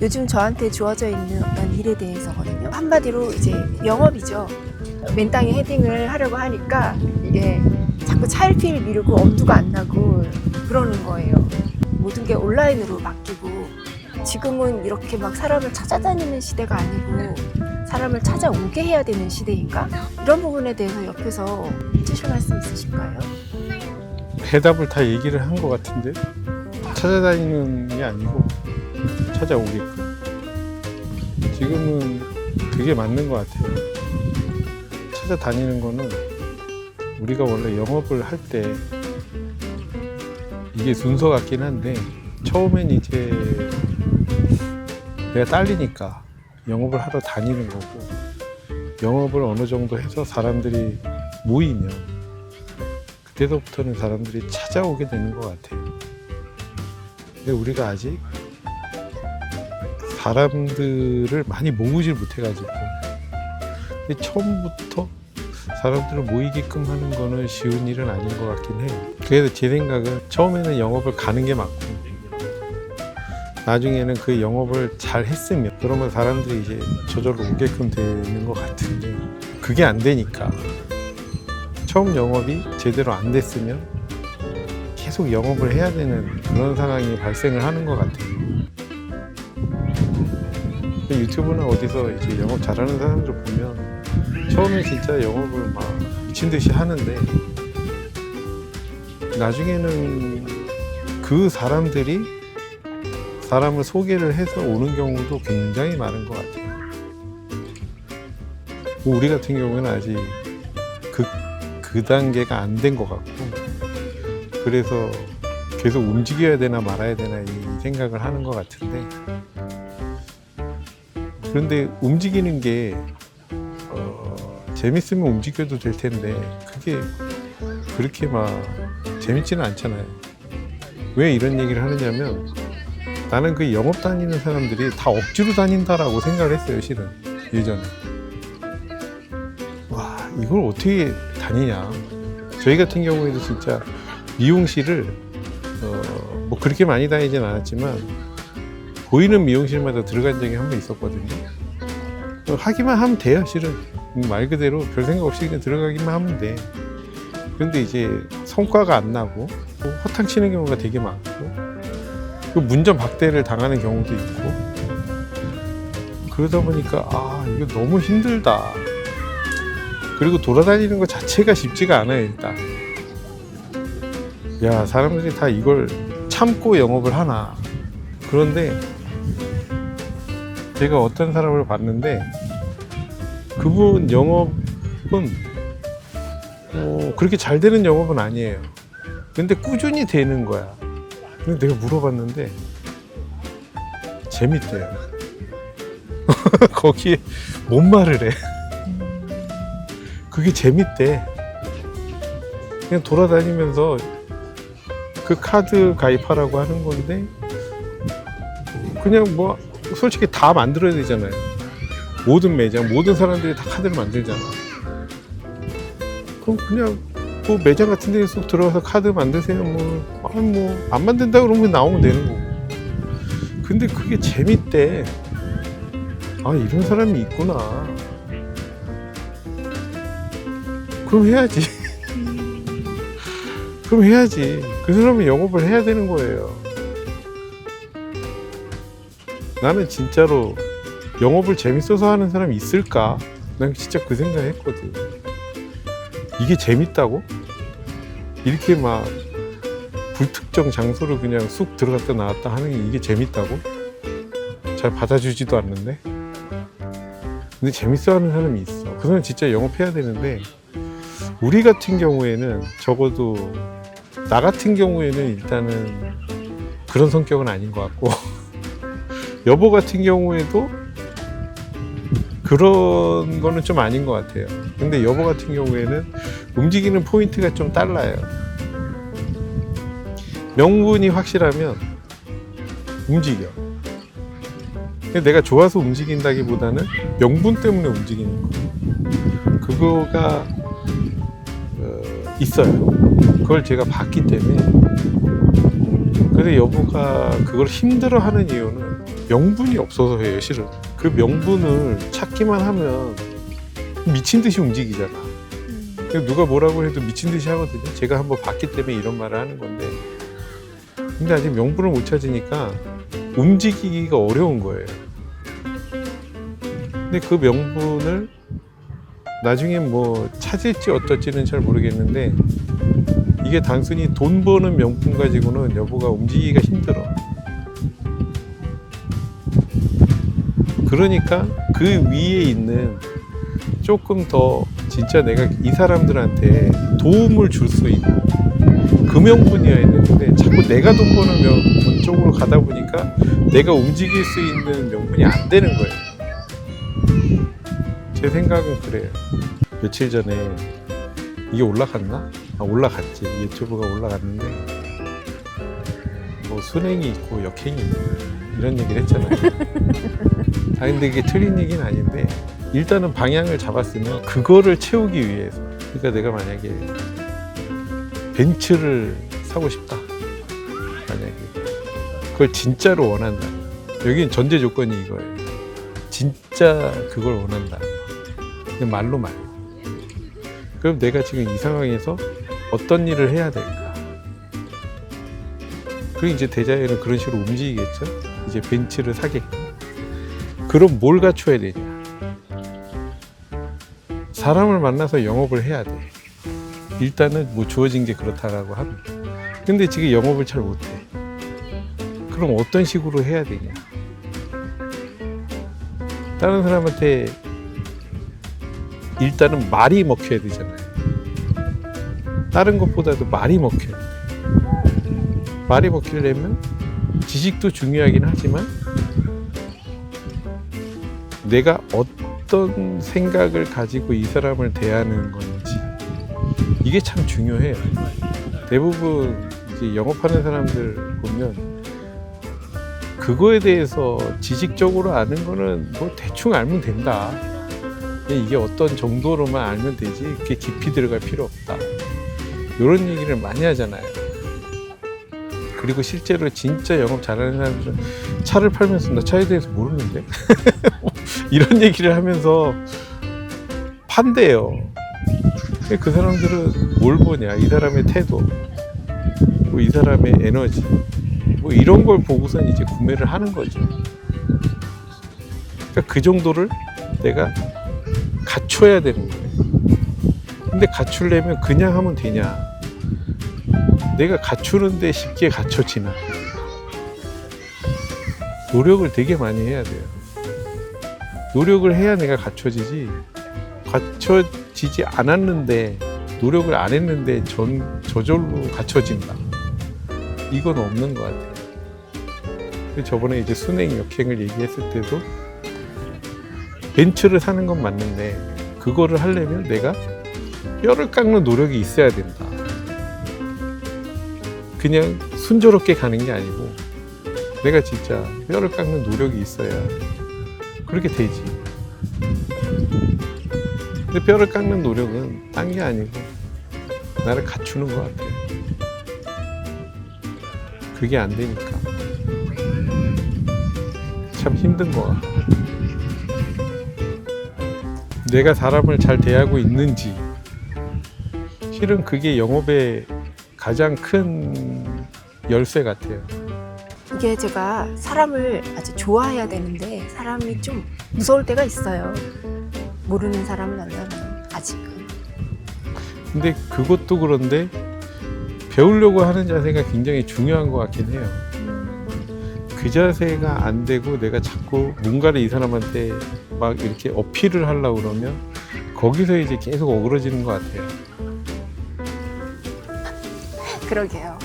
요즘 저한테 주어져 있는 어떤 일에 대해서거든요. 한마디로 이제 영업이죠. 맨땅에 헤딩을 하려고 하니까 이게 자꾸 차일피일 미루고 엄두가 안 나고 그러는 거예요. 모든 게 온라인으로 바뀌고 지금은 이렇게 막 사람을 찾아다니는 시대가 아니고 사람을 찾아오게 해야 되는 시대인가? 이런 부분에 대해서 옆에서 해주실 말씀 있으실까요? 해답을 다 얘기를 한 것 같은데 찾아다니는 게 아니고 찾아오게끔 지금은 그게 맞는 것 같아요. 찾아다니는 거는 우리가 원래 영업을 할 때 이게 순서 같긴 한데 처음엔 이제 내가 딸리니까 영업을 하러 다니는 거고 영업을 어느 정도 해서 사람들이 모이면 그때부터는 사람들이 찾아오게 되는 것 같아요. 근데 우리가 아직 사람들을 많이 모으질 못해가지고 근데 처음부터 사람들을 모이게끔 하는 거는 쉬운 일은 아닌 것 같긴 해요. 그래서 제 생각은 처음에는 영업을 가는 게 맞고 나중에는 그 영업을 잘 했으면 그러면 사람들이 이제 저절로 오게끔 되는 것 같은데 그게 안 되니까 처음 영업이 제대로 안 됐으면 계속 영업을 해야 되는 그런 상황이 발생을 하는 것 같아요. 유튜브나 어디서 이제 영업 잘하는 사람들 보면 처음에 진짜 영업을 막 미친 듯이 하는데 나중에는 그 사람들이 사람을 소개를 해서 오는 경우도 굉장히 많은 것 같아요. 우리 같은 경우는 아직 그 단계가 안 된 것 같고 그래서 계속 움직여야 되나 말아야 되나 이 생각을 하는 것 같은데 그런데 움직이는 게 재밌으면 움직여도 될 텐데 그게 그렇게 막 재밌지는 않잖아요. 왜 이런 얘기를 하느냐면 나는 그 영업 다니는 사람들이 다 억지로 다닌다라고 생각을 했어요, 실은 예전에. 와, 이걸 어떻게 다니냐. 저희 같은 경우에도 진짜 미용실을 뭐 그렇게 많이 다니진 않았지만 보이는 미용실마다 들어간 적이 한 번 있었거든요. 하기만 하면 돼요, 실은. 말 그대로 별 생각 없이 그냥 들어가기만 하면 돼. 그런데 이제 성과가 안 나고 허탕 치는 경우가 되게 많고 그 문전박대를 당하는 경우도 있고 그러다 보니까 아 이거 너무 힘들다. 그리고 돌아다니는 것 자체가 쉽지가 않아요. 일단 야 사람들이 다 이걸 참고 영업을 하나. 그런데 제가 어떤 사람을 봤는데 그분 영업은 그렇게 잘 되는 영업은 아니에요. 근데 꾸준히 되는 거야. 근데 내가 물어봤는데 재밌대요. 거기에 뭔 말을 해. 그게 재밌대. 그냥 돌아다니면서 그 카드 가입하라고 하는 건데 그냥 뭐 솔직히 다 만들어야 되잖아요. 모든 매장, 모든 사람들이 다 카드를 만들잖아. 그럼 그냥 뭐 매장 같은 데에 쏙 들어가서 카드 만드세요. 뭐 안 만든다 그러면 나오면 되는 거고. 근데 그게 재밌대. 아 이런 사람이 있구나. 그럼 해야지. 그럼 해야지. 그 사람은 영업을 해야 되는 거예요. 나는 진짜로 영업을 재밌어서 하는 사람이 있을까? 난 진짜 그 생각을 했거든. 이게 재밌다고? 이렇게 막 불특정 장소를 그냥 쑥 들어갔다 나왔다 하는 게 이게 재밌다고? 잘 받아주지도 않는데? 근데 재밌어 하는 사람이 있어. 그 사람은 진짜 영업해야 되는데 우리 같은 경우에는 적어도 나 같은 경우에는 일단은 그런 성격은 아닌 것 같고 여보 같은 경우에도 그런 거는 좀 아닌 것 같아요. 근데 여보 같은 경우에는 움직이는 포인트가 좀 달라요. 명분이 확실하면 움직여. 근데 내가 좋아서 움직인다기보다는 명분 때문에 움직이는 거. 그거가 있어요. 그걸 제가 봤기 때문에. 근데 여보가 그걸 힘들어하는 이유는 명분이 없어서 해요, 실은. 그 명분을 찾기만 하면 미친 듯이 움직이잖아. 누가 뭐라고 해도 미친 듯이 하거든요. 제가 한번 봤기 때문에 이런 말을 하는 건데, 근데 아직 명분을 못 찾으니까 움직이기가 어려운 거예요. 근데 그 명분을 나중에 뭐 찾을지 어떨지는 잘 모르겠는데, 이게 단순히 돈 버는 명분 가지고는 여보가 움직이기가 힘들어. 그러니까 그 위에 있는 조금 더 진짜 내가 이 사람들한테 도움을 줄 수 있는 그 명분이어야 되는데, 자꾸 내가 돈 버는 명분 쪽으로 가다 보니까 내가 움직일 수 있는 명분이 안 되는 거예요. 제 생각은 그래요. 며칠 전에 이게 올라갔나? 아, 올라갔지. 유튜브가 올라갔는데 뭐 순행이 있고 역행이 있고 이런 얘기를 했잖아요. 아, 근데 이게 틀린 얘기는 아닌데, 일단은 방향을 잡았으면 그거를 채우기 위해서, 그러니까 내가 만약에 벤츠를 사고 싶다, 만약에 그걸 진짜로 원한다, 여기는 전제 조건이 이거예요. 진짜 그걸 원한다. 그냥 말로 말고. 그럼 내가 지금 이 상황에서 어떤 일을 해야 될까? 그리고 이제 대자연은 그런 식으로 움직이겠죠. 이제 벤츠를 사게끔. 그럼 뭘 갖춰야 되냐? 사람을 만나서 영업을 해야 돼. 일단은 뭐 주어진 게 그렇다라고 하면. 근데 지금 영업을 잘 못해. 그럼 어떤 식으로 해야 되냐? 다른 사람한테 일단은 말이 먹혀야 되잖아요. 다른 것보다도 말이 먹혀야 돼. 말이 먹히려면 지식도 중요하긴 하지만, 내가 어떤 생각을 가지고 이 사람을 대하는 건지, 이게 참 중요해요. 대부분 이제 영업하는 사람들 보면 그거에 대해서 지식적으로 아는 거는 뭐 대충 알면 된다. 이게 어떤 정도로만 알면 되지, 그렇게 깊이 들어갈 필요 없다. 이런 얘기를 많이 하잖아요. 그리고 실제로 진짜 영업 잘하는 사람들은 차를 팔면서 나 차에 대해서 모르는데 이런 얘기를 하면서 판대요. 그 사람들은 뭘 보냐, 이 사람의 태도, 뭐 이 사람의 에너지, 뭐 이런 걸 보고선 이제 구매를 하는 거죠. 그러니까 그 정도를 내가 갖춰야 되는 거예요. 근데 갖추려면 그냥 하면 되냐? 내가 갖추는데 쉽게 갖춰지나? 노력을 되게 많이 해야 돼요. 노력을 해야 내가 갖춰지지, 갖춰지지 않았는데, 노력을 안 했는데 저절로 갖춰진다, 이건 없는 것 같아요. 저번에 이제 순행 역행을 얘기했을 때도 벤츠를 사는 건 맞는데, 그거를 하려면 내가 뼈를 깎는 노력이 있어야 된다. 그냥 순조롭게 가는 게 아니고 내가 진짜 뼈를 깎는 노력이 있어야 그렇게 되지. 근데 뼈를 깎는 노력은 딴 게 아니고 나를 갖추는 것 같아요. 그게 안 되니까 참 힘든 것 같아요. 내가 사람을 잘 대하고 있는지, 실은 그게 영업의 가장 큰 열쇠 같아요. 이게 제가 사람을 아주 좋아해야 되는데 사람이 좀 무서울 때가 있어요. 모르는 사람을 만나면 아직은. 근데 그것도 그런데 배우려고 하는 자세가 굉장히 중요한 것 같긴 해요. 그 자세가 안 되고 내가 자꾸 뭔가를 이 사람한테 막 이렇게 어필을 하려고 그러면 거기서 이제 계속 어그러지는 것 같아요. 그러게요.